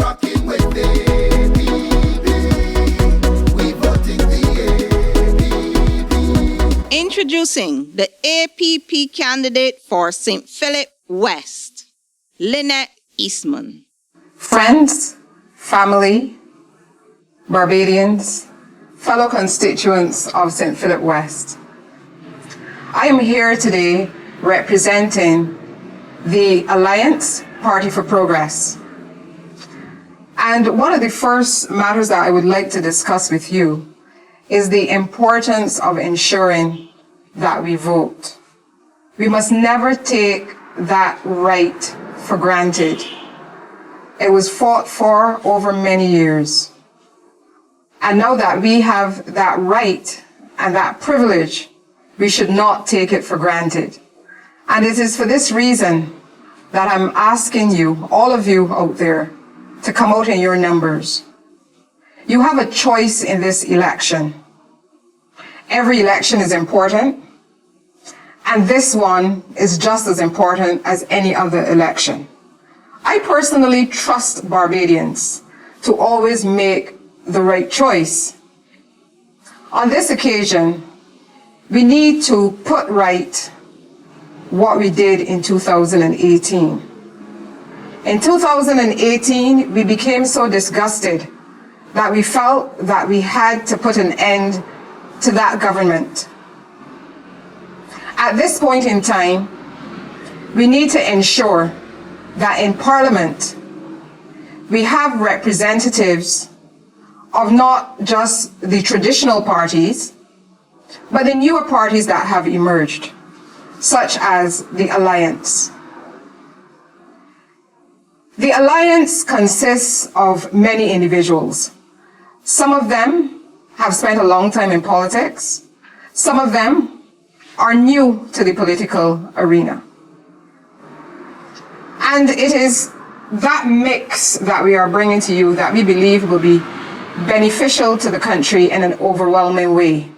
rocking with the APP. We voting the APP. Introducing the APP candidate for St. Philip West, Lynette Eastmond. Friends, family, Barbadians, fellow constituents of St. Philip West. I am here today representing the Alliance Party for Progress. And one of the first matters that I would like to discuss with you is the importance of ensuring that we vote. We must never take that right for granted. It was fought for over many years. And now that we have that right and that privilege, we should not take it for granted. And it is for this reason that I'm asking you, all of you out there, to come out in your numbers. You have a choice in this election. Every election is important, and this one is just as important as any other election. I personally trust Barbadians to always make the right choice. On this occasion, we need to put right what we did in 2018. In 2018, we became so disgusted that we felt that we had to put an end to that government. At this point in time, we need to ensure that in Parliament, we have representatives of not just the traditional parties, but the newer parties that have emerged, such as the Alliance. The Alliance consists of many individuals. Some of them have spent a long time in politics. Some of them are new to the political arena. And it is that mix that we are bringing to you that we believe will be beneficial to the country in an overwhelming way.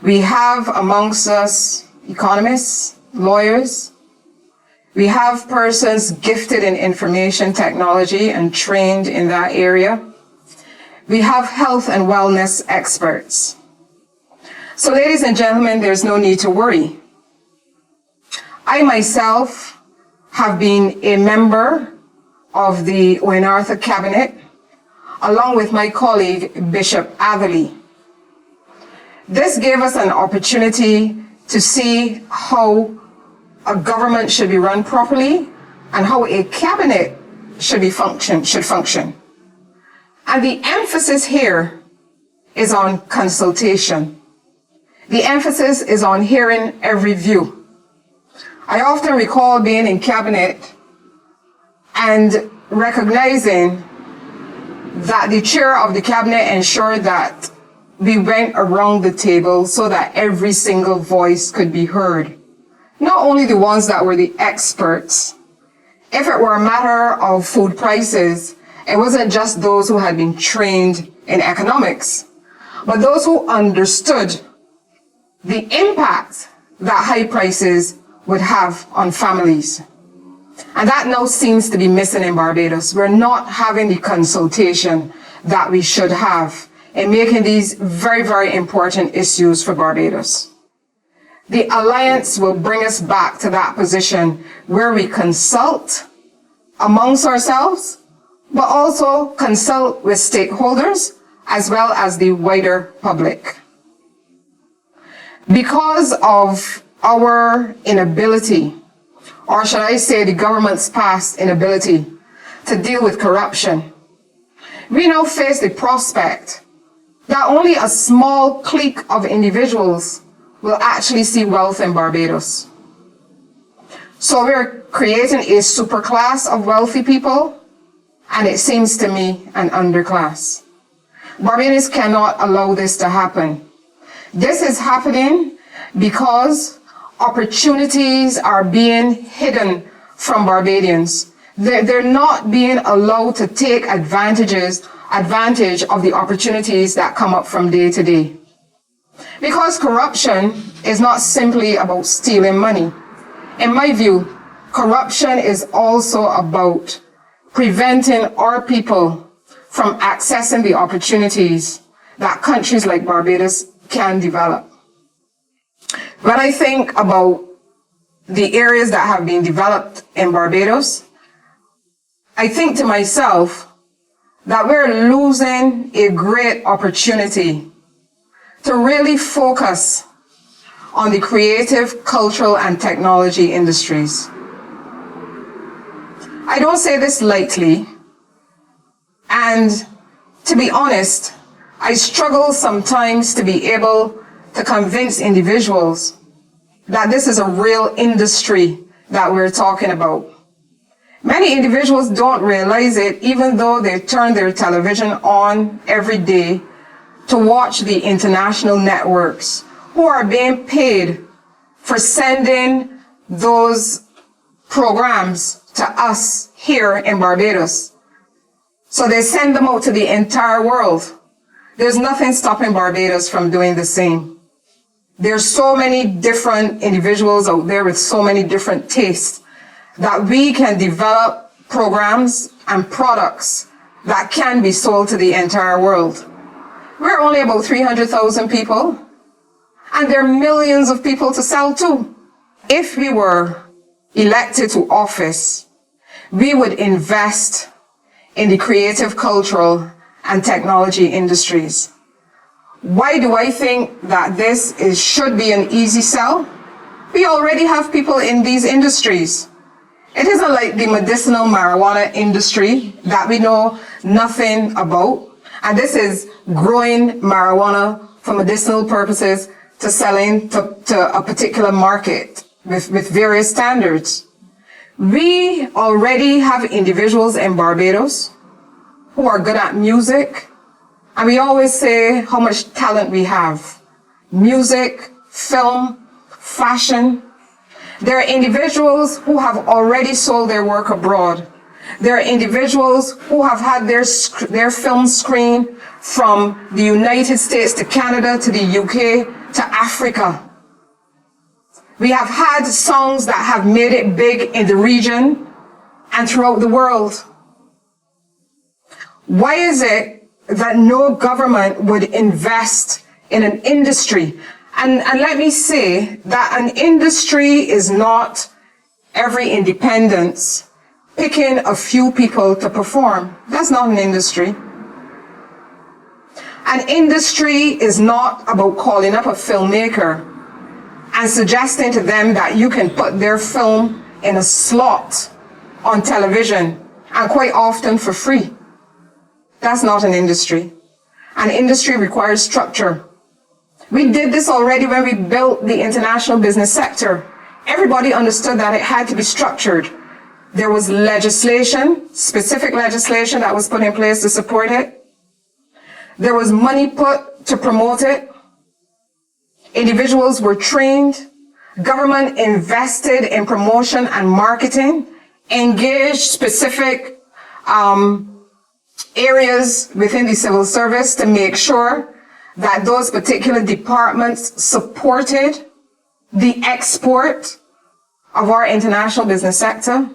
We have amongst us economists, lawyers. We have persons gifted in information technology and trained in that area. We have health and wellness experts. So ladies and gentlemen, there's no need to worry. I myself have been a member of the Owen Arthur cabinet, along with my colleague, Bishop Atherley. This gave us an opportunity to see how a government should be run properly and how a cabinet should function. And the emphasis here is on consultation. The emphasis is on hearing every view. I often recall being in cabinet and recognizing that the chair of the cabinet ensured that we went around the table so that every single voice could be heard. Not only the ones that were the experts. If it were a matter of food prices, it wasn't just those who had been trained in economics, but those who understood the impact that high prices would have on families. And that now seems to be missing in Barbados. We're not having the consultation that we should have in making these very, very important issues for Barbados. The Alliance will bring us back to that position where we consult amongst ourselves, but also consult with stakeholders as well as the wider public. Because of our inability, or should I say the government's past inability to deal with corruption, we now face the prospect that only a small clique of individuals will actually see wealth in Barbados. So we're creating a superclass of wealthy people, and it seems to me an underclass. Barbadians cannot allow this to happen. This is happening because opportunities are being hidden from Barbadians. They're not being allowed to take advantage of the opportunities that come up from day to day. Because corruption is not simply about stealing money. In my view, corruption is also about preventing our people from accessing the opportunities that countries like Barbados can develop. When I think about the areas that have been developed in Barbados, I think to myself that we're losing a great opportunity to really focus on the creative, cultural, and technology industries. I don't say this lightly, and to be honest, I struggle sometimes to be able to convince individuals that this is a real industry that we're talking about. Many individuals don't realize it, even though they turn their television on every day to watch the international networks who are being paid for sending those programs to us here in Barbados. So they send them out to the entire world. There's nothing stopping Barbados from doing the same. There's so many different individuals out there with so many different tastes that we can develop programs and products that can be sold to the entire world. We're only about 300,000 people, and there are millions of people to sell to. If we were elected to office, we would invest in the creative, cultural, and technology industries. Why do I think that this should be an easy sell? We already have people in these industries. It isn't like the medicinal marijuana industry that we know nothing about. And this is growing marijuana for medicinal purposes to selling to a particular market with various standards. We already have individuals in Barbados who are good at music. And we always say how much talent we have. Music, film, fashion. There are individuals who have already sold their work abroad. There are individuals who have had their film screened from the United States to Canada to the UK to Africa. We have had songs that have made it big in the region and throughout the world. Why is it that no government would invest in an industry? And let me say that an industry is not every independence picking a few people to perform. That's not an industry. An industry is not about calling up a filmmaker and suggesting to them that you can put their film in a slot on television, and quite often for free. That's not an industry. An industry requires structure. We did this already when we built the international business sector. Everybody understood that it had to be structured. There was legislation, specific legislation that was put in place to support it. There was money put to promote it. Individuals were trained. Government invested in promotion and marketing, engaged specific areas within the civil service to make sure that those particular departments supported the export of our international business sector.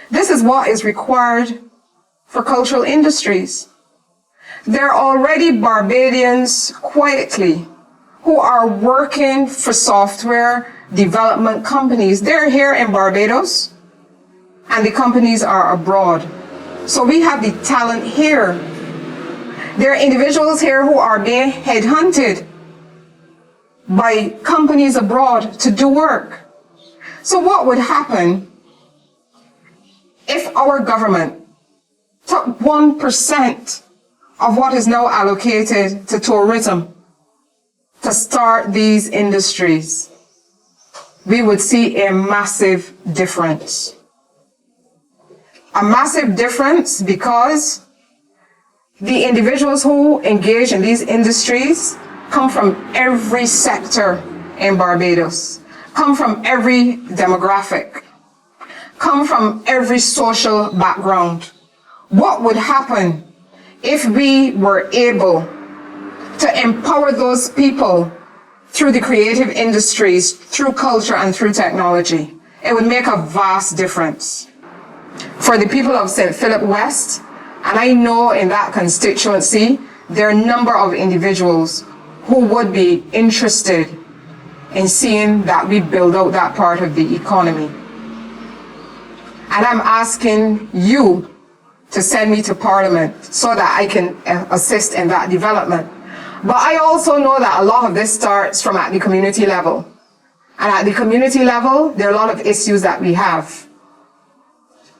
This is what is required for cultural industries. There are already Barbadians quietly who are working for software development companies. They're here in Barbados and the companies are abroad. So we have the talent here. There are individuals here who are being headhunted by companies abroad to do work. So what would happen if our government took 1% of what is now allocated to tourism to start these industries? We would see a massive difference. A massive difference because the individuals who engage in these industries come from every sector in Barbados, come from every demographic, come from every social background. What would happen if we were able to empower those people through the creative industries, through culture and through technology? It would make a vast difference. for the people of St. Philip West, and I know in that constituency, there are a number of individuals who would be interested in seeing that we build out that part of the economy. And I'm asking you to send me to Parliament so that I can assist in that development. But I also know that a lot of this starts from at the community level. And at the community level, there are a lot of issues that we have.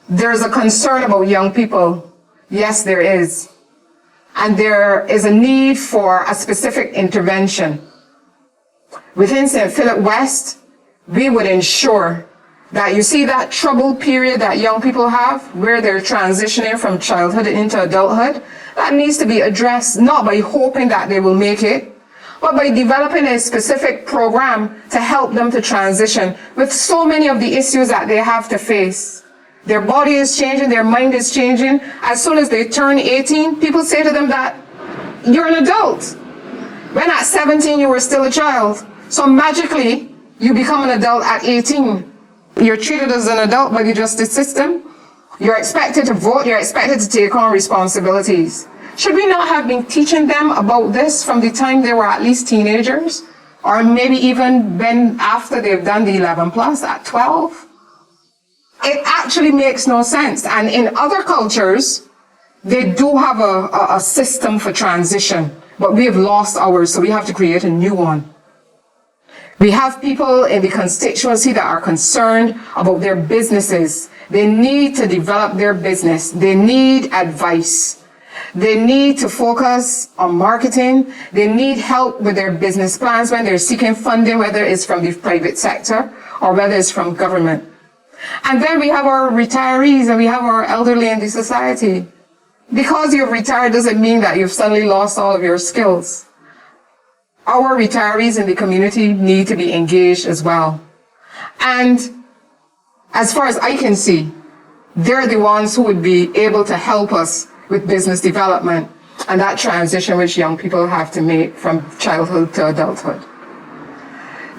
There's a concern about young people. Yes, there is. And there is a need for a specific intervention. Within St. Philip West, we would ensure that you see that troubled period that young people have, where they're transitioning from childhood into adulthood, that needs to be addressed, not by hoping that they will make it, but by developing a specific program to help them to transition with so many of the issues that they have to face. Their body is changing, their mind is changing. As soon as they turn 18, people say to them that you're an adult. When at 17, you were still a child. So magically, you become an adult at 18. You're treated as an adult by the justice system. You're expected to vote. You're expected to take on responsibilities. Should we not have been teaching them about this from the time they were at least teenagers? Or maybe even been after they've done the 11 plus at 12? It actually makes no sense. And in other cultures, they do have a system for transition, but we have lost ours, so we have to create a new one. We have people in the constituency that are concerned about their businesses. They need to develop their business. They need advice. They need to focus on marketing. They need help with their business plans when they're seeking funding, whether it's from the private sector or whether it's from government. And then we have our retirees and we have our elderly in the society. Because you've retired doesn't mean that you've suddenly lost all of your skills. Our retirees in the community need to be engaged as well. And as far as I can see, they're the ones who would be able to help us with business development and that transition which young people have to make from childhood to adulthood.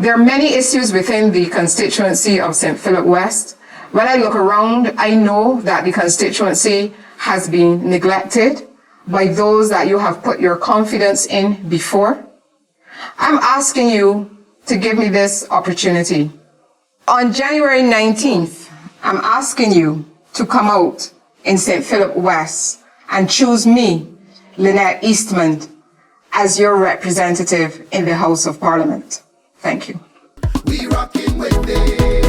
There are many issues within the constituency of St. Philip West. When I look around, I know that the constituency has been neglected by those that you have put your confidence in before. I'm asking you to give me this opportunity. On January 19th, I'm asking you to come out in St. Philip West and choose me, Lynette Eastmond, as your representative in the House of Parliament. Thank you. We rocking with them.